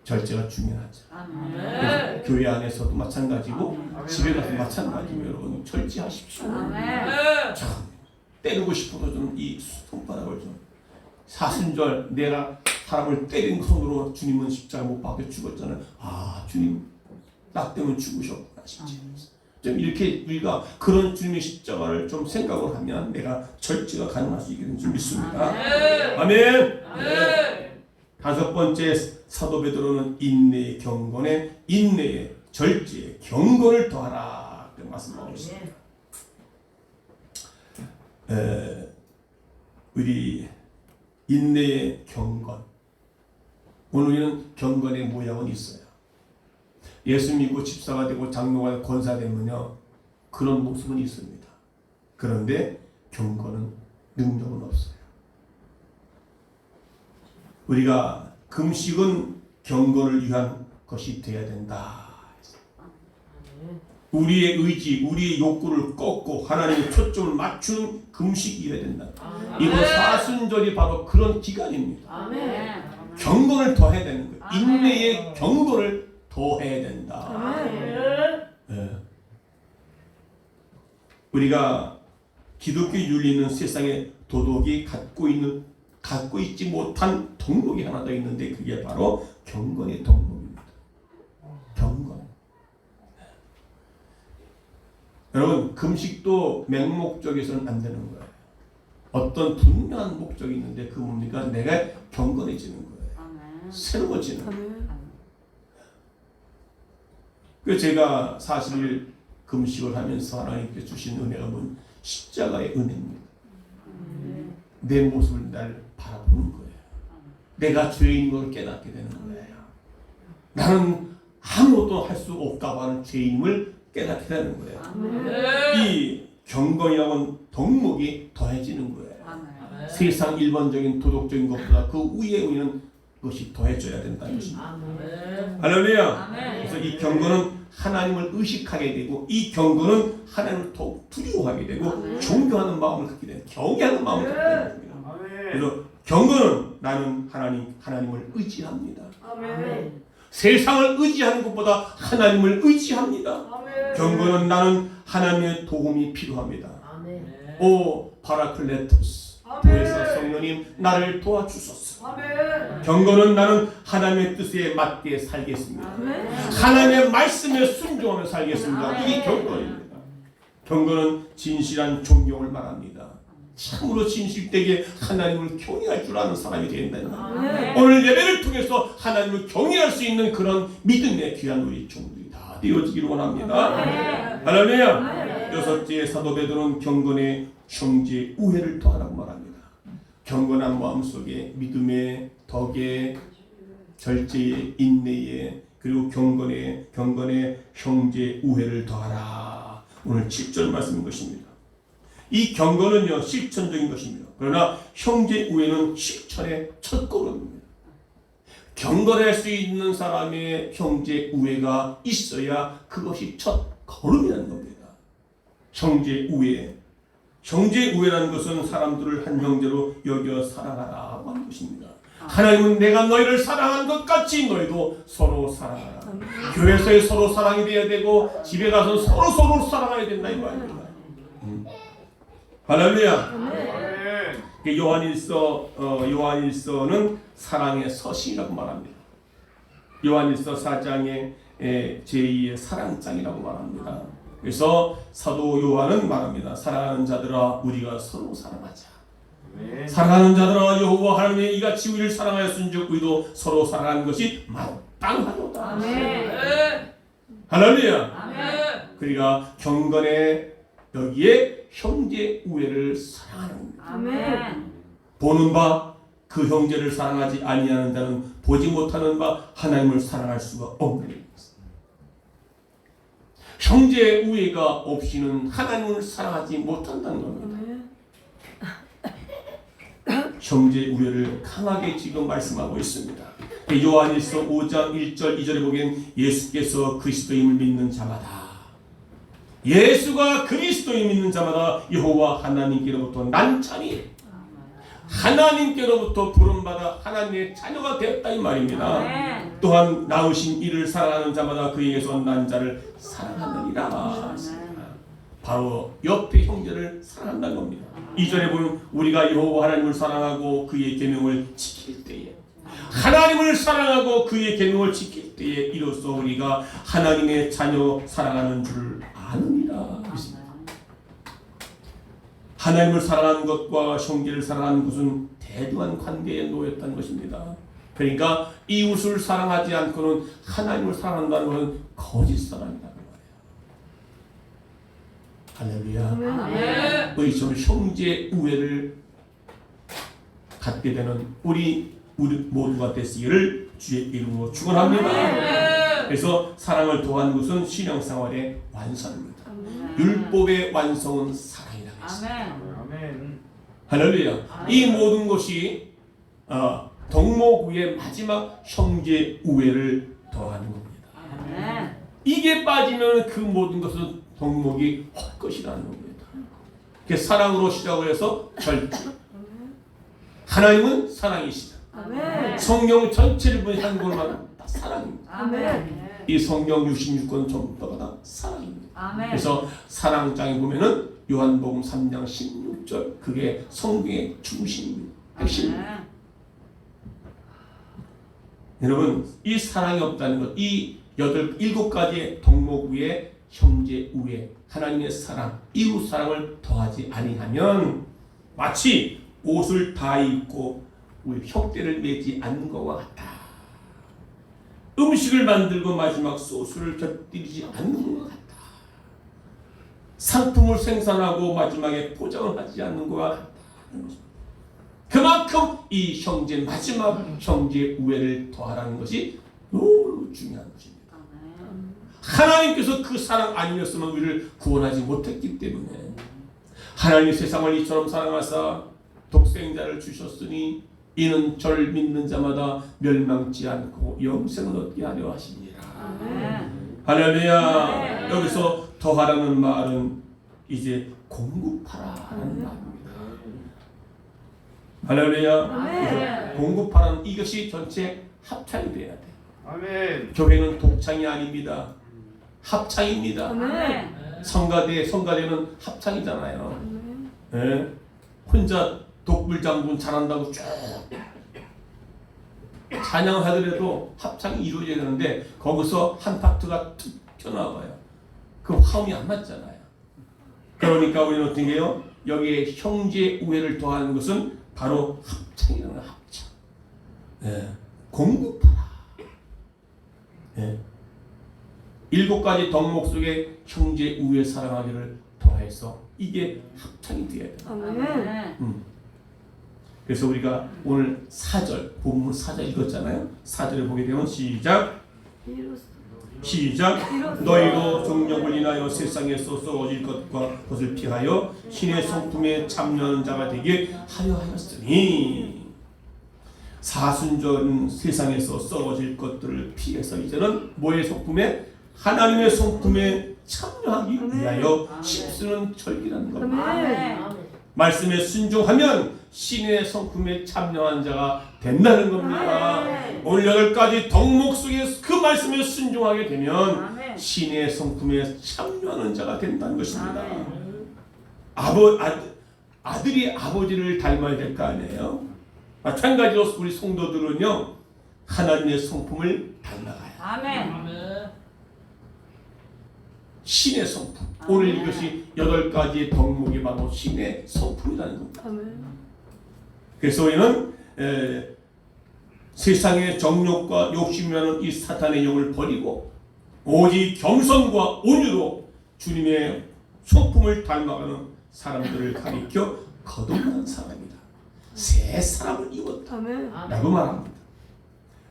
절제가 중요하죠. 그래서 교회 안에서도 마찬가지고 집에 가서 마찬가지고 여러분 절제하십시오. 참 때리고 싶어도 좀 이 손바닥을 좀 사순절 내가 사람을 때린 손으로 주님은 십자가 못 박혀 죽었잖아요. 아 주님 나 때문에 죽으셨구나 싶지. 좀 이렇게 우리가 그런 주님의 십자가를 좀 생각을 하면 내가 절제가 가능할 수 있겠는 줄 믿습니다. 아멘. 다섯 번째 사도 베드로는 인내의 경건에 인내의 절제의 경건을 더하라 그 말씀하고 있습니다. 우리 인내의 경건. 오늘 우리는 경건의 모양은 있어요. 예수 믿고 집사가 되고 장로가 되고 권사가 되면요 그런 모습은 있습니다. 그런데 경건은 능력은 없어요. 우리가 금식은 경건을 위한 것이 되어야 된다. 우리의 의지, 우리의 욕구를 꺾고 하나님의 초점을 맞추는 금식이어야 된다. 이번 사순절이 바로 그런 기간입니다. 경건을 더해야 되는 거예요. 인내의 경건을 더해야 된다. 네. 우리가 기독교 윤리는 세상에 도덕이 갖고 있지 못한 덕목이 하나 더 있는데 그게 바로 경건의 덕목입니다. 경건. 여러분 금식도 맹목적에서는 안 되는 거예요. 어떤 분명한 목적이 있는데 그 뭡니까? 내가 경건해지는 거예요. 새로워지는 거예요. 그 제가 40일 금식을 하면서 하나님께 주신 은혜가 뭔 십자가의 은혜입니다. 내 모습을 날 바라보는 거예요. 내가 죄인인 걸 깨닫게 되는 거예요. 나는 아무것도 할 수 없다고 하는 죄인임을 깨닫게 되는 거예요. 이 경건이라는 덕목이 더해지는 거예요. 세상 일반적인 도덕적인 것보다 그 위에 있는 것이 더해져야 된다는 것입니다. 할렐루야. 그래서 이 경건은 하나님을 의식하게 되고 이 경건은 하나님을 더욱 두려워하게 되고 존경하는 마음을 갖게 되는 경외하는 마음을 갖게 되는 겁니다. 그래서 경건은 나는 하나님을 의지합니다. 세상을 의지하는 것보다 하나님을 의지합니다. 경건은 나는 하나님의 도움이 필요합니다. 오 파라클레토스 보혜사 성령님 나를 도와주소서. 경건은 나는 하나님의 뜻에 맞게 살겠습니다. 하나님의 말씀에 순종하며 살겠습니다. 이게 경건입니다. 경건은 진실한 존경을 말합니다. 참으로 진실되게 하나님을 경외할 줄 아는 사람이 된다. 오늘 예배를 통해서 하나님을 경외할 수 있는 그런 믿음의 귀한 우리 종들이 다 되어지기를 원합니다. 할렐루야. 여섯째, 사도 베드로는 경건의 형제 우애를 더하라고 말합니다. 경건한 마음 속에 믿음의, 덕의, 절제의, 인내의, 그리고 경건의 형제 우애를 더하라. 오늘 7절 말씀인 것입니다. 이 경건은요 실천적인 것입니다. 그러나 형제 우애는 실천의 첫걸음입니다. 경건할 수 있는 사람의 형제 우애가 있어야 그것이 첫 걸음이라는 겁니다. 형제 우애. 형제 우애라는 것은 사람들을 한 형제로 여겨 사랑하라고 하는 것입니다. 하나님은 내가 너희를 사랑한 것 같이 너희도 서로 사랑하라. 교회에서의 서로 사랑이 되어야 되고 집에 가서 서로 사랑해야 된다 이 말입니다. 할렐루야. 아멘. 요한일서는 사랑의 서신이라고 말합니다. 요한일서 4장의 제2의 사랑장이라고 말합니다. 그래서 사도 요한은 말합니다. 사랑하는 자들아 우리가 서로 사랑하자. 아멘. 사랑하는 자들아 여호와 하나님의 이같이 우리를 사랑하였은즉 우리도 서로 사랑하는 것이 마땅하도다. 아멘. 할렐루야. 아멘. 그러니까 경건의 여기에 형제 우애를 사랑하는 겁니다. 아멘. 보는 바 그 형제를 사랑하지 아니하는 자는 보지 못하는 바 하나님을 사랑할 수가 없는 것입니다. 형제 우애가 없이는 하나님을 사랑하지 못한다는 겁니다. 형제 우애를 강하게 지금 말씀하고 있습니다. 요한일서 5장 1절 2절에 보면 예수께서 그리스도임을 믿는 자마다 예수가 그리스도임을 믿는 자마다 여호와 하나님께로부터 난참이 하나님께로부터 부름받아 하나님의 자녀가 되었다 이 말입니다. 아멘. 또한 낳으신 이를 사랑하는 자마다 그에게서 난 자를 사랑하느니라. 바로 옆에 형제를 사랑한다는 겁니다. 2절에 보면 우리가 여호와 하나님을 사랑하고 그의 계명을 지킬 때에 하나님을 사랑하고 그의 계명을 지킬 때에 이로써 우리가 하나님의 자녀 사랑하는 줄 아느니라. 하나님을 사랑하는 것과 형제를 사랑하는 것은 대등한 관계에 놓였다는 것입니다. 그러니까 이웃을 사랑하지 않고는 하나님을 사랑한다는 것은 거짓 사랑이라는 거예요. 할렐루야. 아멘. 의처럼 형제 우애를 갖게 되는 우리 모두가 되시기를 주의 이름으로 축원합니다. 그래서 사랑을 더하는 것은 신앙생활의 완성입니다. 율법의 완성은 사랑이라고 했습니다. 아멘. 아멘. 할렐루야. 이 모든 것이 동목우의 마지막 형제 우애를 더하는 겁니다. 아멘. 이게 빠지면 그 모든 것은 동목이 헛것이라는 겁니다. 사랑으로 시작을 해서 절주. 하나님은 사랑이시다. 아멘. 성경 전체를 보면 한 권만 다 사랑입니다. 아멘. 이 성경 66권 전부가 다 사랑입니다. 아멘. 그래서 사랑장에 보면은 요한복음 3장 16절 그게 성경의 중심입니다. 핵심입니다. 여러분 이 사랑이 없다는 것, 이 7가지의 덕목우애, 형제 우애, 하나님의 사랑, 이웃 사랑을 더하지 아니하면 마치 옷을 다 입고 우리 혓대를 매지 않는 것과 같다. 음식을 만들고 마지막 소스를 곁들이지 않는 것 같다. 상품을 생산하고 마지막에 포장을 하지 않는 것과 같다. 그만큼 이 형제 마지막 형제 우애를 더하라는 것이 너무 중요한 것입니다. 하나님께서 그 사랑 아니었으면 우리를 구원하지 못했기 때문에 하나님이 세상을 이처럼 사랑하사 독생자를 주셨으니 이는 저를 믿는 자마다 멸망치 않고 영생을 얻게 하려 하시니라. 할렐루야. 여기서 더하라는 말은 이제 공급하라는 말입니다. 할렐루야. 공급하라는 이것이 전체 합창이 돼야 돼. 아멘. 교회는 독창이 아닙니다. 합창입니다. 아멘. 성가대는 합창이잖아요. 예? 혼자 독불장군 잘한다고 쭉 찬양을 하더라도 합창이 이루어져야 되는데 거기서 한 파트가 툭 튀어나와요. 그 화음이 안 맞잖아요. 그러니까 우리는 어떻게 해요? 여기에 형제 우애를 더하는 것은 바로 합창이라는 합창. 예. 공급하라. 예. 7가지 덕목 속에 형제 우애 사랑하기를 더하라. 더해서 이게 합창이 돼야 돼요. 아멘. 그래서 우리가 오늘 4절 본문 4절 읽었잖아요. 4절에 보게 되면 시작 너희로 정욕을 인하여 세상에서 썩어질 것을 피하여 신의 성품에 참여하는 자가 되게 하려 하였으니 사순절은 세상에서 썩어질 것들을 피해서 이제는 뭐의 성품에? 하나님의 성품에 참여하기 위하여 힘쓰는 절기라는 겁니다. 말씀에 순종하면 신의 성품에 참여한 자가 된다는 겁니다. 오늘 8가지 덕목 속에 그 말씀에 순종하게 되면 신의 성품에 참여하는 자가 된다는 것입니다. 아들이 아버지를 닮아야 될 거 아니에요? 마찬가지로 우리 성도들은요 하나님의 성품을 닮아가요. 신의 성품. 오늘 이것이 8가지의 덕목이 바로 신의 성품이라는 겁니다. 그래서 우리는 세상의 정욕과 욕심이라는 이 사탄의 영을 버리고 오직 겸손과 온유로 주님의 성품을 닮아가는 사람들을 가리켜 거듭난 사람이다. 새 사람을 입었다 라고 말합니다.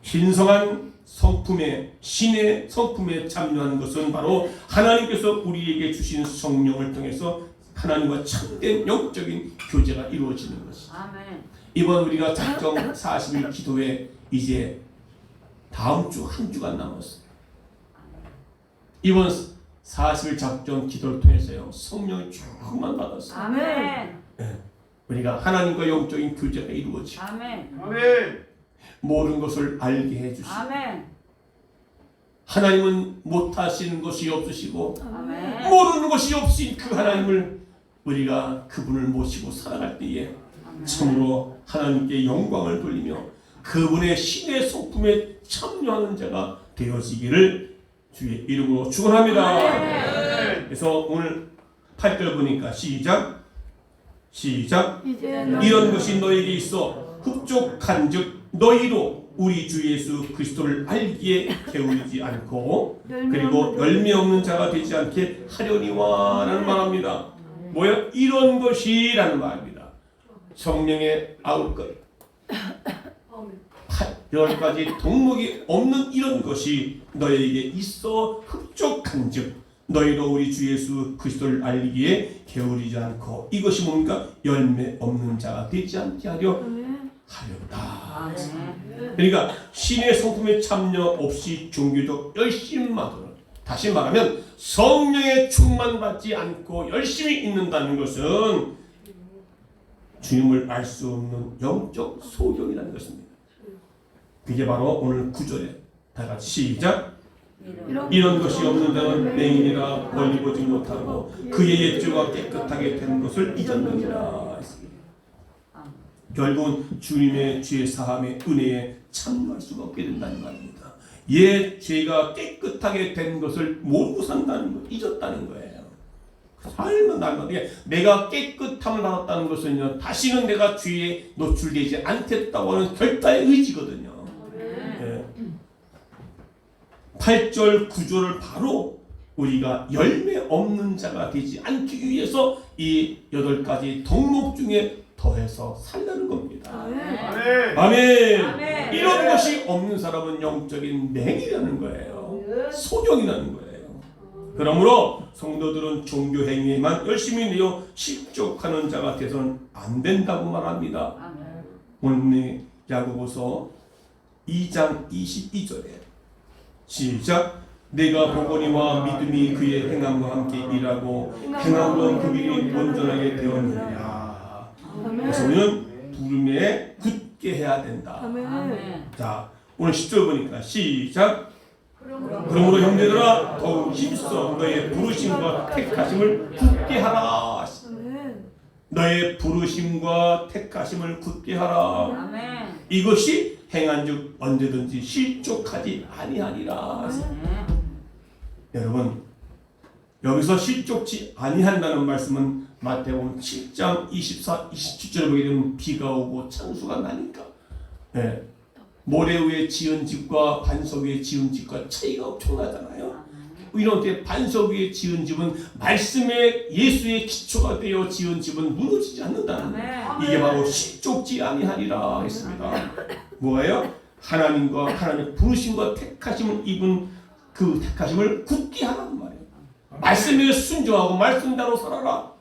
신성한 성품에 신의 성품에 참여하는 것은 바로 하나님께서 우리에게 주신 성령을 통해서 하나님과 참된 영적인 교제가 이루어지는 것입니다. 이번 우리가 작정 40일 기도에 이제 다음 주 한 주간 남았어요. 이번 40일 작정 기도를 통해서요 성령의 충만 받았어요. 네. 우리가 하나님과 영적인 교제가 이루어지고 모든 것을 알게 해주시고 하나님은 못하시는 것이 없으시고 모르는 것이 없으신 그 하나님을 우리가 그분을 모시고 살아갈 때에 참으로 하나님께 영광을 돌리며 그분의 신의 성품에 참여하는 자가 되어지기를 주의 이름으로 축원합니다. 그래서 오늘 8절 보니까 시작 이런 것이 너에게 있어 흡족한즉 너희로 우리 주 예수 그리스도를 알기에 게으르지 않고 그리고 열매 없는 자가 되지 않게 하려니와 라는 말합니다. 뭐야? 이런 것이라는 말입니다. 성령의 9것 10가지 덕목이 없는 이런 것이 너희에게 있어 흡족한즉 너희로 우리 주 예수 그리스도를 알기에 게으르지 않고 이것이 뭔가 열매 없는 자가 되지 않게 하려다. 그러니까 신의 성품에 참여 없이 종교적 열심만으로 다시 말하면 성령의 충만받지 않고 열심히 있는다는 것은 주님을 알 수 없는 영적 소경이라는 것입니다. 그게 바로 오늘 9절에 다 같이 시작 이런 것이 없는 자는 맹인이라 멀리 보지 못하고 그의 옛죄가 깨끗하게 된 것을 잊었느니라. 결국은 주님의 죄 사함의 은혜에 참여할 수가 없게 된다는 말입니다. 옛 죄가 깨끗하게 된 것을 모르고 산다는 것, 잊었다는 거예요. 삶은 날마다 내가 깨끗함을 받았다는 것은요, 다시는 내가 죄에 노출되지 않겠다고 하는 결단의 의지거든요. 8절 9절을 바로 우리가 열매 없는 자가 되지 않기 위해서 이 8가지 덕목 중에 더해서 살려는 겁니다. 아멘. 이런 것이 없는 사람은 영적인 맹이라는 거예요. 소경이라는 거예요. 그러므로 성도들은 종교 행위에만 열심히 내어 실족하는 자가 되서는 안 된다고 말합니다. 오늘 야고보서 2장 22절에 시작 내가 보거니와 믿음이 그의 행함과 함께 일하고 행함으로 그 일이 온전하게 되었느니라. 그래서 우리는 부름에 굳게 해야 된다. 자, 오늘 10절 보니까 시작 그러므로 형제들아 더욱 힘써 너의 부르심과 택하심을 굳게 하라. 너의 부르심과 택하심을 굳게 하라. 이것이 행한즉 언제든지 실족하지 아니하니라. 여러분 여기서 실족치 아니한다는 말씀은 마태복음 7장 24, 27절에 보게 되면 비가 오고 창수가 나니까 모래 위에 지은 집과 반석 위에 지은 집과 차이가 엄청나잖아요. 의논대 반석 위에 지은 집은 말씀의 예수의 기초가 되어 지은 집은 무너지지 않는다는 거예요. 이게 바로 실족지 아니하리라 했습니다. 뭐예요? 하나님과 하나님의 부르심과 택하심을 입은 그 택하심을 굳게 하라는 말이에요. 말씀 위에 순종하고 말씀대로 살아라.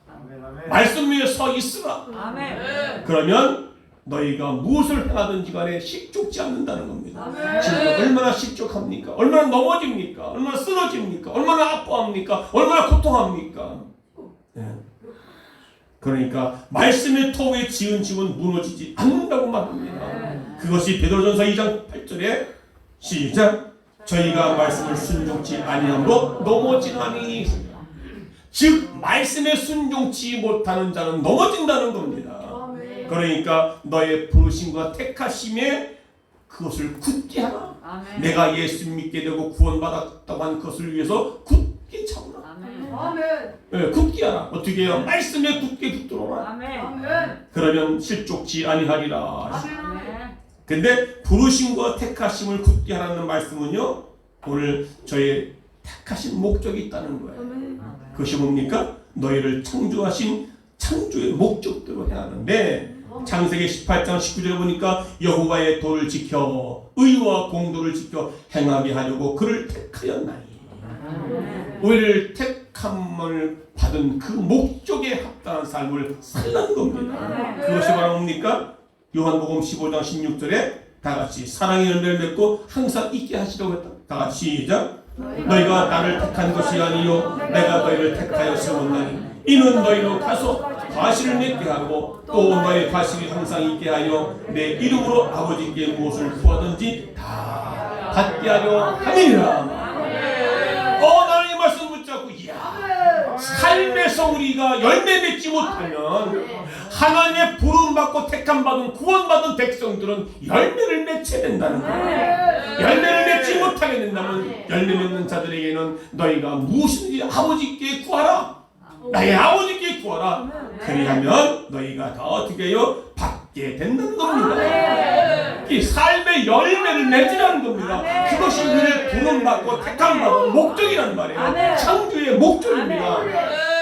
말씀 위에 서 있으라. 그러면 너희가 무엇을 행하든지 간에 실족지 않는다는 겁니다. 지금 얼마나 실족합니까? 얼마나 넘어집니까? 얼마나 쓰러집니까? 얼마나 아파합니까? 얼마나 고통합니까? 네. 그러니까 말씀의 토에 지은 집은 무너지지 않는다고 말합니다. 그것이 베드로전서 2장 8절에 시작 저희가 말씀을 순종치 아니함으로 넘어지나니 즉 말씀에 순종치 못하는 자는 넘어진다는 겁니다. 그러니까 너의 부르심과 택하심에 그것을 굳게 하라. 내가 예수 믿게 되고 구원받았다고 한 것을 위해서 굳게 참으라. 네, 굳게 하라. 어떻게 해요? 말씀에 굳게 붙들어라. 그러면 실족지 아니하리라. 근데 부르심과 택하심을 굳게 하라는 말씀은요 오늘 저의 택하신 목적이 있다는 거예요. 그것이 뭡니까? 너희를 창조하신 창조의 목적대로 행하는데 창세기 18장 19절에 보니까 여호와의 도를 지켜 의와 공도를 지켜 행하게 하려고 그를 택하였나니 우리를 택함을 받은 그 목적에 합당한 삶을 살라는 겁니다. 그것이 바로 뭡니까? 요한복음 15장 16절에 다같이 사랑의 열매를 맺고 항상 있게 하시려고 했다. 다같이 시작 너희가 나를 택한 것이 아니요 내가 너희를 택하여 세웠나니 이는 너희로 가서 과실을 맺게 하고 또 너희 과실이 항상 있게 하여 내 이름으로 아버지께 무엇을 구하든지 다 받게 하려 함이니라. 나는 이 말씀 붙잡고 이야 삶에서 우리가 열매 맺지 못하면 하나님의 부름받고 택함받은 구원받은 백성들은 열매를 맺혀야 된다는 거예요. 열매를 맺지 못하게 된다면 열매 맺는 자들에게는 너희가 무엇이든지 아버지께 구하라. 나의 아버지께 구하라. 그리하면 너희가 다 어떻게 해요? 받게 된다는 겁니다. 이 삶의 열매를 맺으라는 겁니다. 그것이 우리의 부름받고 택함받은 목적이란 말이에요. 창조의 목적입니다.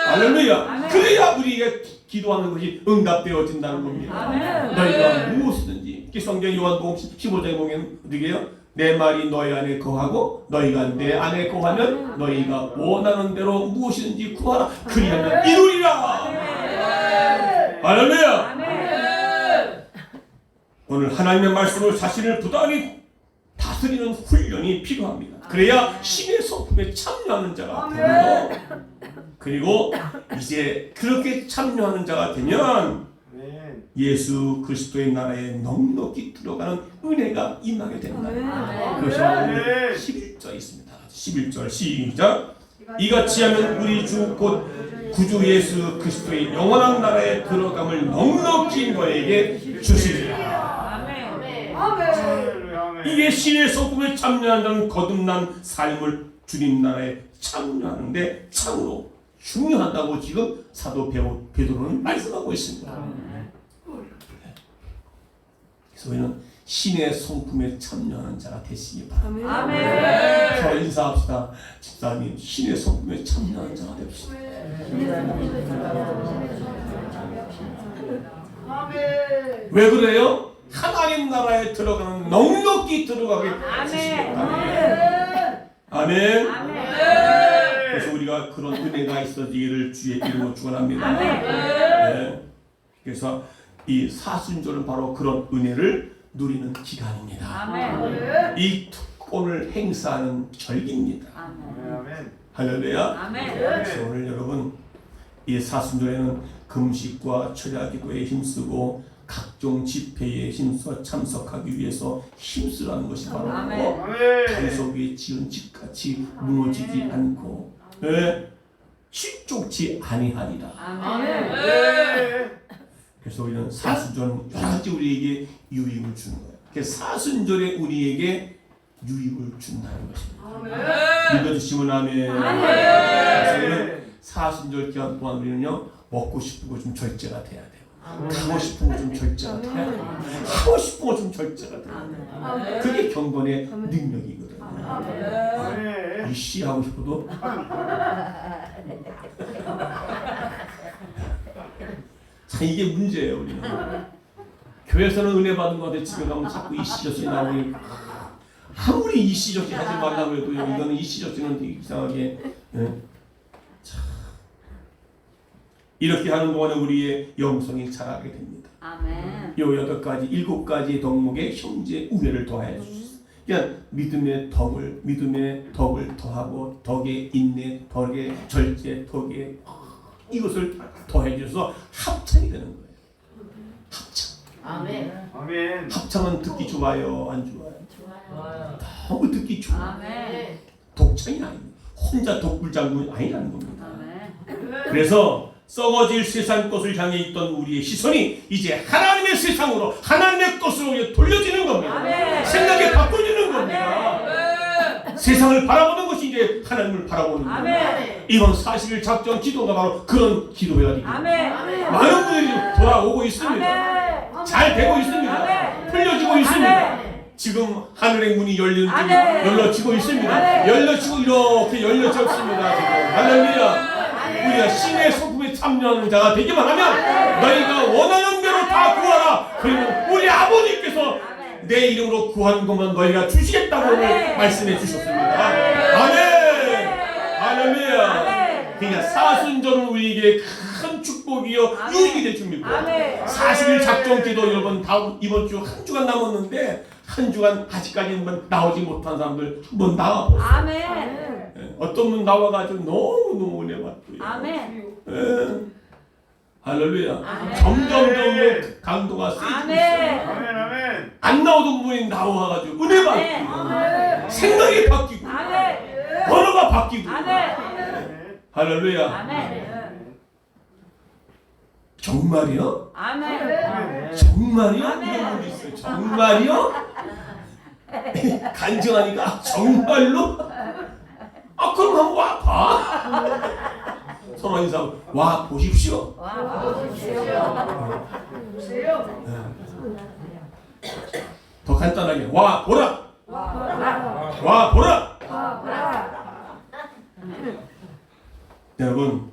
할렐루야. 그래야 우리에게 기도하는 것이 응답되어진다는 겁니다. 너희가 무엇이든지 성경 요한복음 15장에 보면 어떻게 해요? 내 말이 너희 안에 거하고 너희가 내 안에 거하면 너희가 원하는 대로 무엇이든지 구하라. 그리하면 이루리라. 할렐루야. 오늘 하나님의 말씀을 자신을 부단히 다스리는 훈련이 필요합니다. 그래야 신의 성품에 참여하는 자가 되고요. 그리고 이제 그렇게 참여하는 자가 되면 예수 그리스도의 나라에 넉넉히 들어가는 은혜가 임하게 된다. 그것이 바로 11절에 있습니다. 11절 시작 이같이 하면 우리 주 곧 구주 예수 그리스도의 영원한 나라에 들어감을 넉넉히 너에게 주시리라. 이게 신의 성품에 참여하는 거듭난 삶을 주님 나라에 참여하는데 참으로 중요하다고 지금 사도 베드로는 말씀하고 있습니다. 그래서 우리는 신의 성품에 참여하는 자가 되시기 바랍니다. 서로 인사합시다. 집사님, 신의 성품에 참여하는 자가 됩시다. 왜 그래요? 하나님 나라에 들어가는 넉넉히 들어가게 되시겠다. 아멘. 그래서 우리가 그런 은혜가 있어지기를 주의 이름으로 축원합니다. 네. 그래서 이 사순절은 바로 그런 은혜를 누리는 기간입니다. 이 특권을 행사하는 절기입니다. 할렐루야. 그래서 오늘 여러분 이 사순절에는 금식과 철야기도에 힘쓰고 각종 집회에 힘써 참석하기 위해서 힘쓰라는 것이 바로 반석 위에 지은 집같이 무너지지 않고 실족지 아니하리라. 그래서 우리는 사순절은 여러 가지 우리에게 유익을 주는 거예요. 그래서 사순절에 우리에게 유익을 준다는 것입니다. 믿어주시면 아멘. 그래서 우리는 사순절 기간 동안 우리는요 먹고 싶은 거 좀 절제가 돼야 돼요. 하고 싶은 거 좀 절제가 돼야 돼요. 하고 싶은 거 좀 절제가 돼요. 그게 경건의 능력이거든요. 아멘. 이씨 하고 싶어도 참 이게 문제예요. 우리는 교회에서는 은혜 받은 것 같아 집에 가면 자꾸 이씨저씨 나오니 아무리 이씨저씨 하지 말라고 해도 이거는 이씨저씨는 되게 이상하게 참 이렇게 하는 동안에 우리의 영성이 자라게 됩니다. 아멘. 요 8가지 7가지 덕목에 형제 우애를 더하여 주셨어요. 그러니까 믿음의 덕을 더하고 덕의 인내, 덕의 절제, 덕의 이것을 더해 주셔서 합창이 되는 거예요. 합창. 아멘. 아멘. 합창은 듣기 좋아요, 안 좋아요? 좋아요. 너무 듣기 좋아요. 아멘. 독창이 아닙니다. 혼자 독불장군이 아니라는 겁니다. 아멘. 그래서 썩어질 세상 것을 향해 있던 우리의 시선이 이제 하나님의 세상으로 하나님의 것으로 돌려지는 겁니다. 아멘. 생각이 바꿔지는 겁니다. 세상을 바라보는 것이 이제 하나님을 바라보는 겁니다. 아멘. 이번 40일 작전 기도가 바로 그런 기도회가 됩니다. 아멘. 많은 분들이 돌아오고 있습니다. 잘 되고 있습니다. 풀려지고 있습니다. 지금 하늘의 문이 열려지고 있습니다. 열려지고 이렇게 열려져 있습니다. 지금 할렐루야. 우리가 신의 소품에 참여하는 자가 되기만 하면 너희가 원하는 대로 다 구하라. 그러면 우리 아버지께서 내 이름으로 구하는 것만 너희가 주시겠다고 말씀해 주셨습니다. 아멘. 할렐루야. 그러니까 사순절은 우리에게 큰 축복이요 유익이 될 줍니다. 40일 작전 기도 여러분 이번 주 한 주간 남았는데 한 주간 아직까지 나오지 못한 사람들 한번 나와보세요. 아멘. 어떤 분 나와가지고 너무 은혜 받고요. 아멘. 할렐루야. 아멘. 점점 강도가 세지고 있어요. 아멘. 아멘. 아멘. 안 나오던 분이 나와가지고 은혜 받고 생각이 바뀌고 아멘. 언어가 바뀌고 아멘. 할렐루야. 아멘. 정말이요? 아멘. 정말이요? 아멘. 이런 분이 있어요. 정말이요? 간증하니까 정말로? 그럼 한번 와봐. 서로 인사하고 와 보십시오. 와, 보십시오. 더 간단하게 와 보라. 와 보라. 여러분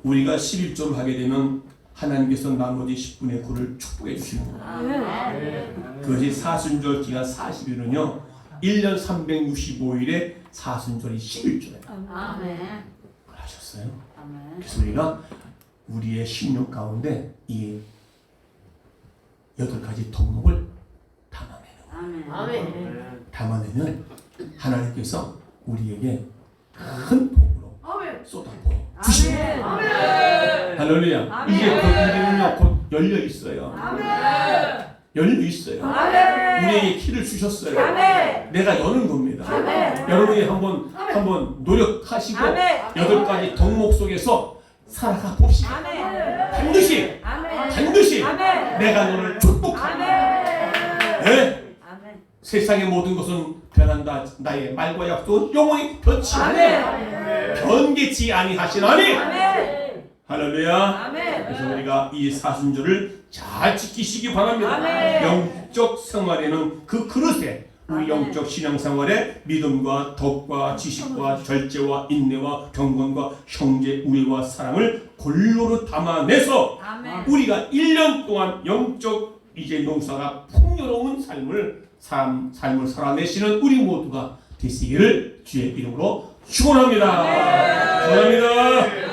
우리가 11점 하게 되면 하나님께서 나머지 10분의 9를 축복해 주시는 거예요. 그것이 사순절 기간 40일은요 1년 365일에 사순절이 11조예요. 아멘. 그걸 하셨어요. 아멘. 그래서 우리가 우리의 심령 가운데 이 8가지 덕목을 담아내는 아멘. 담아내면 하나님께서 우리에게 큰 복으로 쏟아부어 주십니다. 할렐루야. 아멘. 이제 곧 우리는요 곧 열려 있어요. 열려 있어요. 우리에게 키를 주셨어요. 아멘. 내가 여는 겁니다. 아멘. 여러분이 한번 노력하시고 아멘. 8가지 덕목 속에서 살아가 봅시다. 아멘. 반드시 아멘. 아멘. 내가 너를 축복한다. 네? 아멘. 세상의 모든 것은 변한다. 나의 말과 약속은 영원히 변치 않아요. 변개치 아니하시나니. 아멘. 할렐루야. 아멘. 그래서 우리가 이 사순절을 잘 지키시기 바랍니다. 아멘. 영적 생활에는 그 그릇에 우리 아멘. 영적 신앙생활에 믿음과 덕과 지식과 절제와 인내와 경건과 형제 우애와 사랑을 골고루 담아내서 아멘. 우리가 1년 동안 영적 이제 농사가 풍요로운 삶을 살아내시는 우리 모두가 되시기를 주의 이름으로 축원합니다. 축원합니다.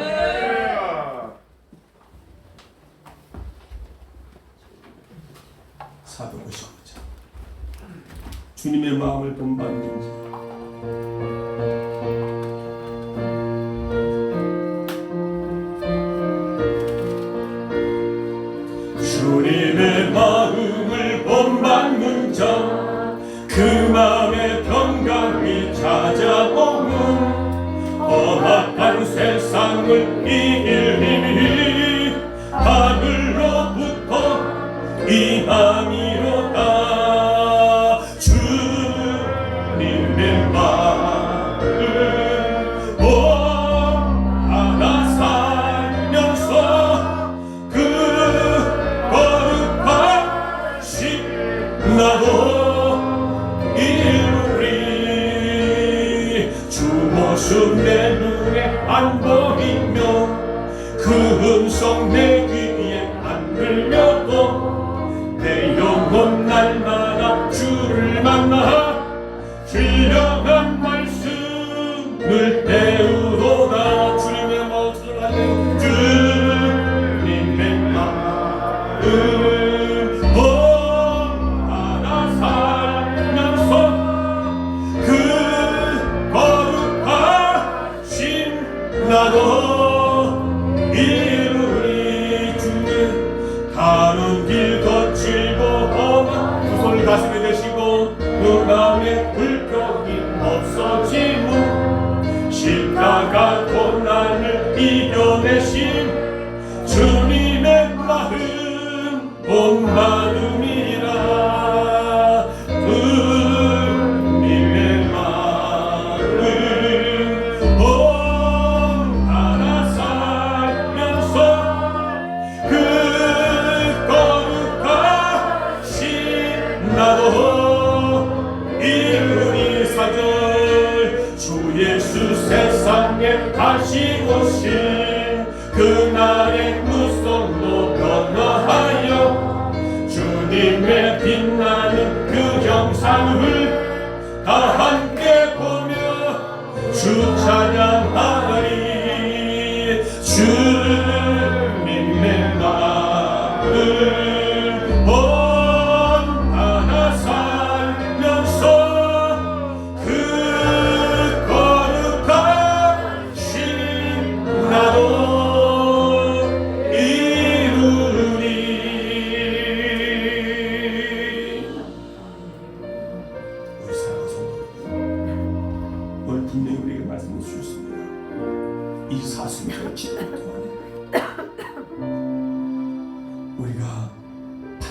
사도가 시작하자. 주님의 마음을 본받는 자. 주님의 마음을 본받는 자. 그 마음의 평강이 찾아오는 험악한 세상을 이길 힘이 하늘로부터 임함이로다. 주님의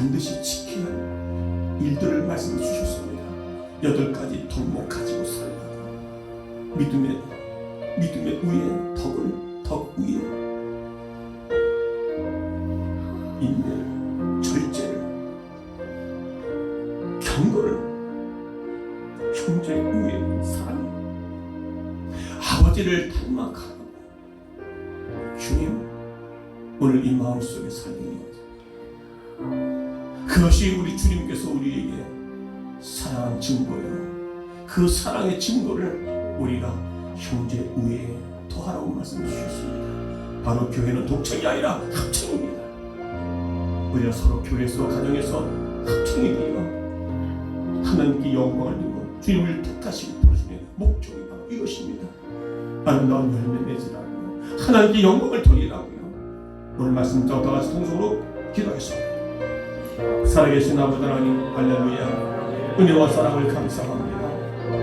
반드시 지켜야 할 일들을 말씀해 주셨습니다. 8가지 덕목 가지고 살라. 믿음의 위에 덕 위에 인내를, 절제를, 경고를, 형제 위에 사랑, 아버지를 닮아가라고. 주님, 오늘 이 마음속에 살리니 그것이 우리 주님께서 우리에게 사랑한 증거예요. 그 사랑의 증거를 우리가 형제 우애에 더하라고 말씀해 주셨습니다. 바로 교회는 독청이 아니라 합청입니다. 우리가 서로 교회에서 가정에서 합청이 되어 하나님께 영광을 드리고 주님을 뜻하시고 부르시는 목적이 바로 이것입니다. 아름다운 열매 맺으라고요. 하나님께 영광을 돌리라고요. 오늘 말씀 다 같이 통성으로 기도하겠습니다. 살아계신 아버지 하나님, 할렐루야. 은혜와 사랑을 감사합니다.